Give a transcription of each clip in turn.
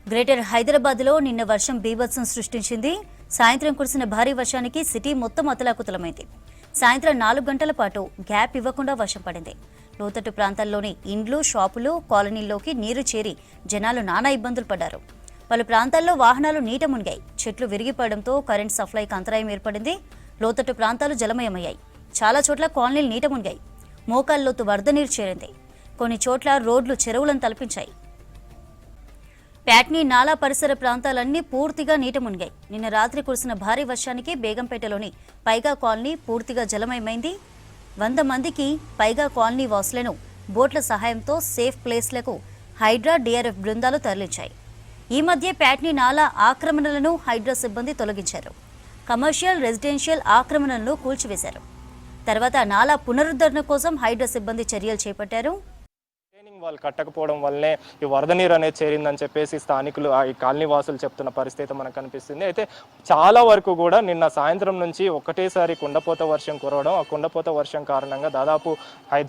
Greater హైదరాబాద్లో నిన్న వర్షం బీభత్సం సృష్టించింది. సాయంత్రం కురిసిన భారీ వర్షానికి సిటీ మొత్తం అతలాకుతలమైంది. సాయంత్రం 4 గంటల పాటు గ్యాప్ ఇవ్వకుండా వర్షం పడింది. లోతట్టు ప్రాంతాల్లోని ఇండ్లు, షాపులు, కాలనీల్లోకి నీరు చేరి జనాలు నానా ఇబ్బందులు పడ్డారు. పలు ప్రాంతాల్లో వాహనాలు నీట మునిగాయి. చెట్లు విరిగిపడడంతో కరెంట్ సప్లైకి అంతరాయం ఏర్పడింది. లోతట్టు ప్రాంతాలు జలమయమయ్యాయి. చాలా చోట్ల కాలనీలు నీట మునిగాయి. మోకాల్లోతు వరద నీరు చేరింది. కొన్ని చోట్ల రోడ్లు చెరువులను తలపించాయి. ప్యాట్నీ నాలా పరిసర ప్రాంతాలన్నీ పూర్తిగా నీట మునిగాయి. నిన్న రాత్రి కురిసిన భారీ వర్షానికి బేగంపేటలోని పైగా కాలనీ పూర్తిగా జలమయమైంది. 100 మందికి పైగా కాలనీ వాసులను బోట్ల సహాయంతో సేఫ్ ప్లేస్లకు హైడ్రా, డిఆర్ఎఫ్ బృందాలు తరలించాయి. ఈ మధ్య ప్యాట్నీ నాలా ఆక్రమణలను హైడ్రా సిబ్బంది తొలగించారు. కమర్షియల్, రెసిడెన్షియల్ ఆక్రమణలను కూల్చివేశారు. తర్వాత నాలా పునరుద్ధరణ కోసం హైడ్రా సిబ్బంది చర్యలు చేపట్టారు. వాళ్ళు కట్టకపోవడం వల్లనే ఈ వరద నీరు అనేది చేరిందని చెప్పేసి స్థానికులు, ఈ కాలనీ వాసులు చెప్తున్న పరిస్థితి మనకు కనిపిస్తుంది. అయితే చాలా వరకు కూడా నిన్న సాయంత్రం నుంచి ఒకటేసారి కుండపోత వర్షం కురవడం, ఆ కుండపోత వర్షం కారణంగా దాదాపు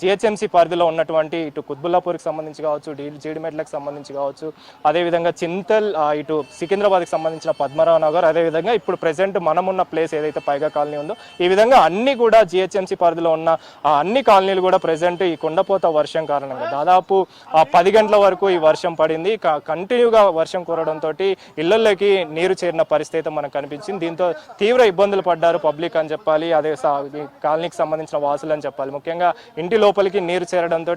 జిహెచ్ఎంసీ పరిధిలో ఉన్నటువంటి ఇటు కుత్బుల్లాపూర్కి సంబంధించి కావచ్చు, జీడిమెట్లకు సంబంధించి కావచ్చు, అదేవిధంగా చింతల్, ఇటు సికింద్రాబాద్కి సంబంధించిన పద్మరావు నగర్, అదేవిధంగా ఇప్పుడు ప్రెసెంట్ మనమున్న ప్లేస్ ఏదైతే పైగా కాలనీ ఉందో, ఈ విధంగా అన్ని కూడా జిహెచ్ఎంసీ పరిధిలో ఉన్న అన్ని కాలనీలు కూడా ప్రెసెంట్ ఈ కుండపోత వర్షం కారణంగా దాదాపు 10 గంటల వరకు ఈ వర్షం పడింది. కంటిన్యూగా వర్షం కురవడంతో ఇళ్లలోకి నీరు చేరిన పరిస్థితి మనకు కనిపించింది. దీంతో తీవ్ర ఇబ్బందులు పడ్డారు పబ్లిక్ అని చెప్పాలి, అదే కాలనీకి సంబంధించిన వాసులు అని చెప్పాలి. ముఖ్యంగా ఇంటి లోపలికి నీరు చేరడంతో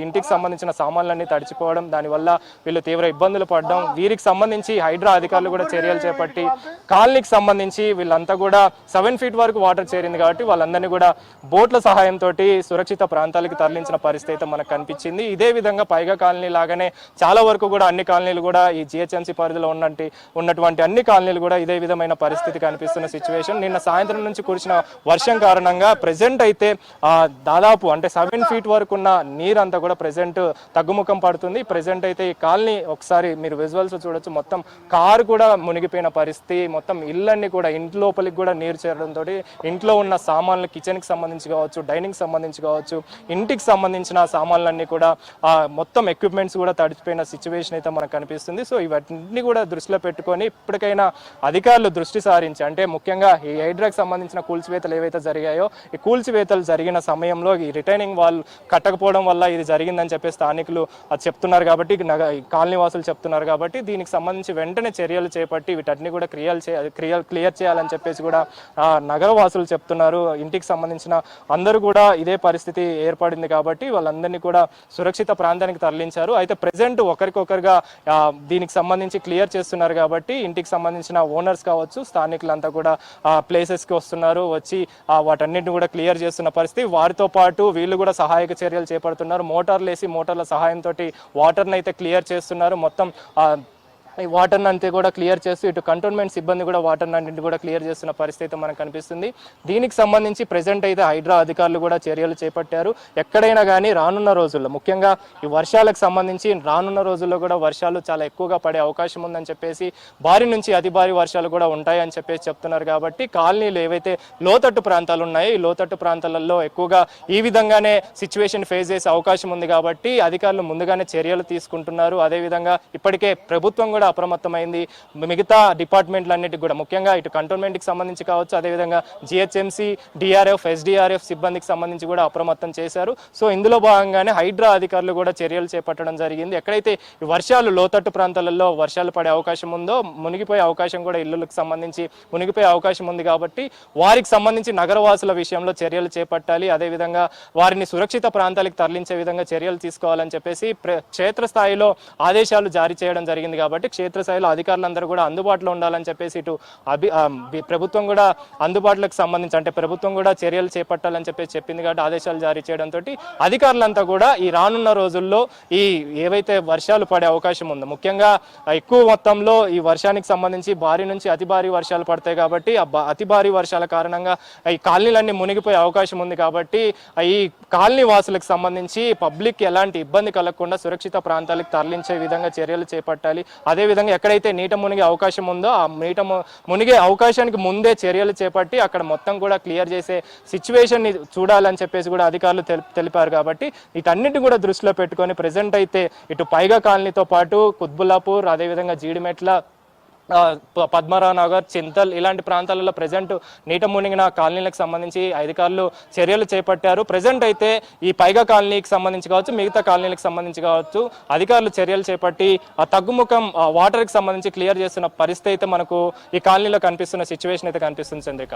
ఇంటికి సంబంధించిన సామాన్లన్నీ తడిచిపోవడం, దానివల్ల వీళ్ళు తీవ్ర ఇబ్బందులు పడడం. వీరికి సంబంధించి హైడ్రా అధికారులు కూడా చర్యలు చేపట్టి కాలనీకి సంబంధించి వీళ్ళంతా కూడా 7 ఫీట్ వరకు వాటర్ చేరింది కాబట్టి వాళ్ళందరినీ కూడా బోట్ల సహాయంతో సురక్షిత ప్రాంతాలకు తరలించిన పరిస్థితి మనకు కనిపించింది. ఇదే విధంగా పైగా కాలనీ లాగానే చాలా వరకు కూడా అన్ని కాలనీలు కూడా ఈ జిహెచ్ఎంసీ పరిధిలో ఉన్నటువంటి అన్ని కాలనీలు కూడా ఇదే విధమైన పరిస్థితి కనిపిస్తున్న సిచ్యువేషన్. నిన్న సాయంత్రం నుంచి కురిసిన వర్షం కారణంగా ప్రెసెంట్ అయితే దాదాపు అంటే 7 ఫీట్ వరకు ఉన్న నీరంతా కూడా ప్రెసెంట్ తగ్గుముఖం పడుతుంది. ప్రెసెంట్ అయితే ఈ కాలనీ ఒకసారి మీరు విజువల్స్ చూడొచ్చు, మొత్తం కారు కూడా మునిగిపోయిన పరిస్థితి. మొత్తం ఇళ్ళన్నీ కూడా ఇంటి లోపలికి కూడా నీరు చేరడంతో ఇంట్లో ఉన్న సామాన్లు, కిచెన్కి సంబంధించి కావచ్చు, డైనింగ్ సంబంధించి కావచ్చు, ఇంటికి సంబంధించిన సామాన్లన్నీ కూడా మొత్తం ఎక్విప్మెంట్స్ కూడా తడిచిపోయిన సిచ్యువేషన్ అయితే మనకు కనిపిస్తుంది. సో ఇవన్నీ కూడా దృష్టిలో పెట్టుకొని ఇప్పటికైనా అధికారులు దృష్టి సారించి, అంటే ముఖ్యంగా ఈ హైడ్రాకి సంబంధించిన కూల్చివేతలు ఏవైతే జరిగాయో, ఈ కూల్చివేతలు జరిగిన సమయంలో ఈ రిటైనింగ్ వాల్ కట్టకపోవడం వల్ల ఇది జరిగిందని చెప్పి స్థానికులు అది చెప్తున్నారు కాబట్టి, కాలనీ వాసులు చెప్తున్నారు కాబట్టి దీనికి సంబంధించి వెంటనే చర్యలు చేపట్టి వీటన్ని కూడా క్లియర్ చేయాలని చెప్పేసి కూడా నగర వాసులు చెప్తున్నారు. ఇంటికి సంబంధించిన అందరూ కూడా ఇదే పరిస్థితి ఏర్పడింది కాబట్టి వాళ్ళందరినీ కూడా సురక్షిత ప్రాంతానికి తరలించారు. అయితే ప్రెసెంట్ ఒకరికొకరుగా దీనికి సంబంధించి క్లియర్ చేస్తున్నారు కాబట్టి ఇంటికి సంబంధించిన ఓనర్స్ కావచ్చు, స్థానికులంతా కూడా ప్లేసెస్కి వస్తున్నారు, వచ్చి వాటన్నిటిని కూడా క్లియర్ చేస్తున్న పరిస్థితి. వారితో పాటు వీళ్ళు కూడా సహాయక చర్యలు చేపడుతున్నారు. మోటార్లు వేసి మోటార్ల సహాయంతో వాటర్ని అయితే క్లియర్ చేస్తున్నారు. మొత్తం ఈ వాటర్ని అంతే కూడా క్లియర్ చేస్తూ ఇటు కంటోన్మెంట్ సిబ్బంది కూడా వాటర్ని అన్నింటి కూడా క్లియర్ చేస్తున్న పరిస్థితి మనకు కనిపిస్తుంది. దీనికి సంబంధించి ప్రెసెంట్ అయితే హైడ్రా అధికారులు కూడా చర్యలు చేపట్టారు. ఎక్కడైనా కానీ రానున్న రోజుల్లో, ముఖ్యంగా ఈ వర్షాలకు సంబంధించి రానున్న రోజుల్లో కూడా వర్షాలు చాలా ఎక్కువగా పడే అవకాశం ఉందని చెప్పేసి, భారీ నుంచి అతి భారీ వర్షాలు కూడా ఉంటాయని చెప్పేసి చెప్తున్నారు. కాబట్టి కాలనీలు ఏవైతే లోతట్టు ప్రాంతాలు ఉన్నాయో ఈ లోతట్టు ప్రాంతాలలో ఎక్కువగా ఈ విధంగానే సిచ్యువేషన్ ఫేస్ చేసే అవకాశం ఉంది కాబట్టి అధికారులు ముందుగానే చర్యలు తీసుకుంటున్నారు. అదేవిధంగా ఇప్పటికే ప్రభుత్వం కూడా అప్రమత్తమైంది. మిగతా డిపార్ట్మెంట్లన్నిటికి కూడా, ముఖ్యంగా ఇటు కంటోన్మెంట్కి సంబంధించి కావచ్చు, అదేవిధంగా జిహెచ్ఎంసీ, డిఆర్ఎఫ్, ఎస్డిఆర్ఎఫ్ సిబ్బందికి సంబంధించి కూడా అప్రమత్తం చేశారు. సో ఇందులో భాగంగానే హైడ్రా అధికారులు కూడా చర్యలు చేపట్టడం జరిగింది. ఎక్కడైతే ఈ వర్షాలు లోతట్టు ప్రాంతాలలో వర్షాలు పడే అవకాశం ఉందో, మునిగిపోయే అవకాశం కూడా ఇళ్లకు సంబంధించి మునిగిపోయే అవకాశం ఉంది కాబట్టి వారికి సంబంధించి నగరవాసుల విషయంలో చర్యలు చేపట్టాలి. అదేవిధంగా వారిని సురక్షిత ప్రాంతాలకు తరలించే విధంగా చర్యలు తీసుకోవాలని చెప్పేసి క్షేత్రస్థాయిలో ఆదేశాలు జారీ చేయడం జరిగింది. కాబట్టి క్షేత్రస్థాయిలో అధికారులందరూ కూడా అందుబాటులో ఉండాలని చెప్పేసి ఇటు ప్రభుత్వం కూడా అందుబాటులోకి సంబంధించి, అంటే ప్రభుత్వం కూడా చర్యలు చేపట్టాలని చెప్పేసి చెప్పింది కాబట్టి ఆదేశాలు జారీ చేయడంతో అధికారులంతా కూడా ఈ రానున్న రోజుల్లో ఈ ఏవైతే వర్షాలు పడే అవకాశం ఉందో, ముఖ్యంగా ఎక్కువ మొత్తంలో ఈ వర్షానికి సంబంధించి భారీ నుంచి అతి భారీ వర్షాలు పడతాయి కాబట్టి అతి భారీ వర్షాల కారణంగా ఈ కాలనీలన్నీ మునిగిపోయే అవకాశం ఉంది. కాబట్టి ఈ కాలనీ వాసులకు సంబంధించి పబ్లిక్ ఎలాంటి ఇబ్బంది కలగకుండా సురక్షిత ప్రాంతాలకు తరలించే విధంగా చర్యలు చేపట్టాలి. అదేవిధంగా ఎక్కడైతే నీట మునిగే అవకాశం ఉందో ఆ మునిగే అవకాశానికి ముందే చర్యలు చేపట్టి అక్కడ మొత్తం కూడా క్లియర్ చేసే సిచ్యువేషన్ని చూడాలని చెప్పేసి కూడా అధికారులు తెలిపారు. కాబట్టి వీటన్నిటిని కూడా దృష్టిలో పెట్టుకొని ప్రజెంట్ అయితే ఇటు పైగా కాలనీతో పాటు కుత్బుల్లాపూర్, అదేవిధంగా జీడిమెట్ల, పద్మరావు నగర్, చింతల్ ఇలాంటి ప్రాంతాలలో ప్రజెంట్ నీట మునిగిన కాలనీలకు సంబంధించి అధికారులు చర్యలు చేపట్టారు. ప్రజెంట్ అయితే ఈ పైగా కాలనీకి సంబంధించి కావచ్చు, మిగతా కాలనీలకు సంబంధించి కావచ్చు అధికారులు చర్యలు చేపట్టి ఆ తగ్గుముఖం వాటర్కి సంబంధించి క్లియర్ చేస్తున్న పరిస్థితి అయితే మనకు ఈ కాలనీలో కనిపిస్తున్న సిచ్యువేషన్ అయితే కనిపిస్తుంది. Chandrika.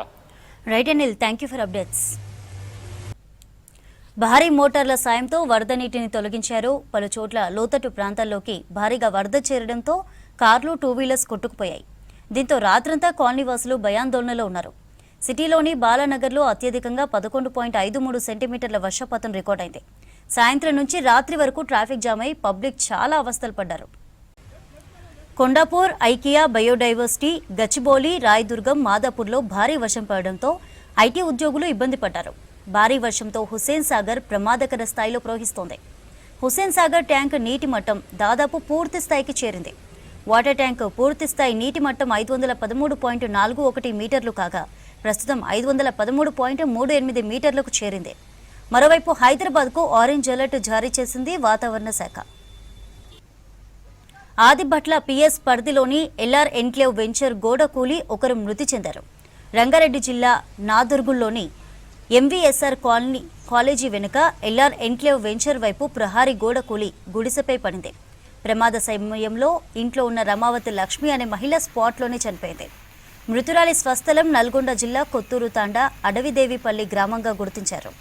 Right Anil, thank you for updates. భారీ మోటార్ల సాయంతో వరద నీటిని తొలగించారు. పలు చోట్ల లోతట్టు ప్రాంతాల్లోకి భారీగా వరద చేరడంతో కార్లు, టూ వీలర్స్ కొట్టుకుపోయాయి. దీంతో రాత్రంతా కాలనీ వాసులు భయాందోళనలో ఉన్నారు. సిటీలోని బాలానగర్లో అత్యధికంగా 11.53 సెంటీమీటర్ల వర్షపాతం రికార్డైంది. సాయంత్రం నుంచి రాత్రి వరకు ట్రాఫిక్ జామ్ అయి పబ్లిక్ చాలా అవస్థలు పడ్డారు. కొండాపూర్, ఐకియా, బయోడైవర్సిటీ, గచ్చిబౌలి, రాయదుర్గం, మాదాపూర్లో భారీ వర్షం పడడంతో ఐటీ ఉద్యోగులు ఇబ్బంది పడ్డారు. భారీ వర్షంతో హుస్సేన్ సాగర్ ప్రమాదకర స్థాయిలో ప్రవహిస్తోంది. హుస్సేన్ సాగర్ ట్యాంక్ నీటి మట్టం దాదాపు పూర్తి స్థాయికి చేరింది. వాటర్ ట్యాంక్ పూర్తి స్థాయి నీటి మట్టం 513.41 మీటర్లు కాగా ప్రస్తుతం 513.38 మీటర్లకు చేరింది. మరోవైపు హైదరాబాద్కు ఆరెంజ్ అలర్ట్ జారీ చేసింది వాతావరణ శాఖ. ఆదిబట్ల పిఎస్ పరిధిలోని ఎల్ఆర్ ఎన్క్లేవ్ వెంచర్ గోడ కూలి ఒకరు మృతి చెందారు. రంగారెడ్డి జిల్లా నాదుర్గుల్లోని ఎంవీఎస్ఆర్ కాలేజీ వెనుక ఎల్ఆర్ ఎన్క్లేవ్ వెంచర్ వైపు ప్రహారీ గోడ కూలి గుడిసెపై పడింది. ప్రమాద సమయంలో ఇంట్లో ఉన్న రమావతి లక్ష్మి అనే మహిళ స్పాట్లోనే చనిపోయింది. మృతురాలి స్వస్థలం నల్గొండ జిల్లా కొత్తూరు తాండా అడవిదేవిపల్లి గ్రామంగా గుర్తించారు.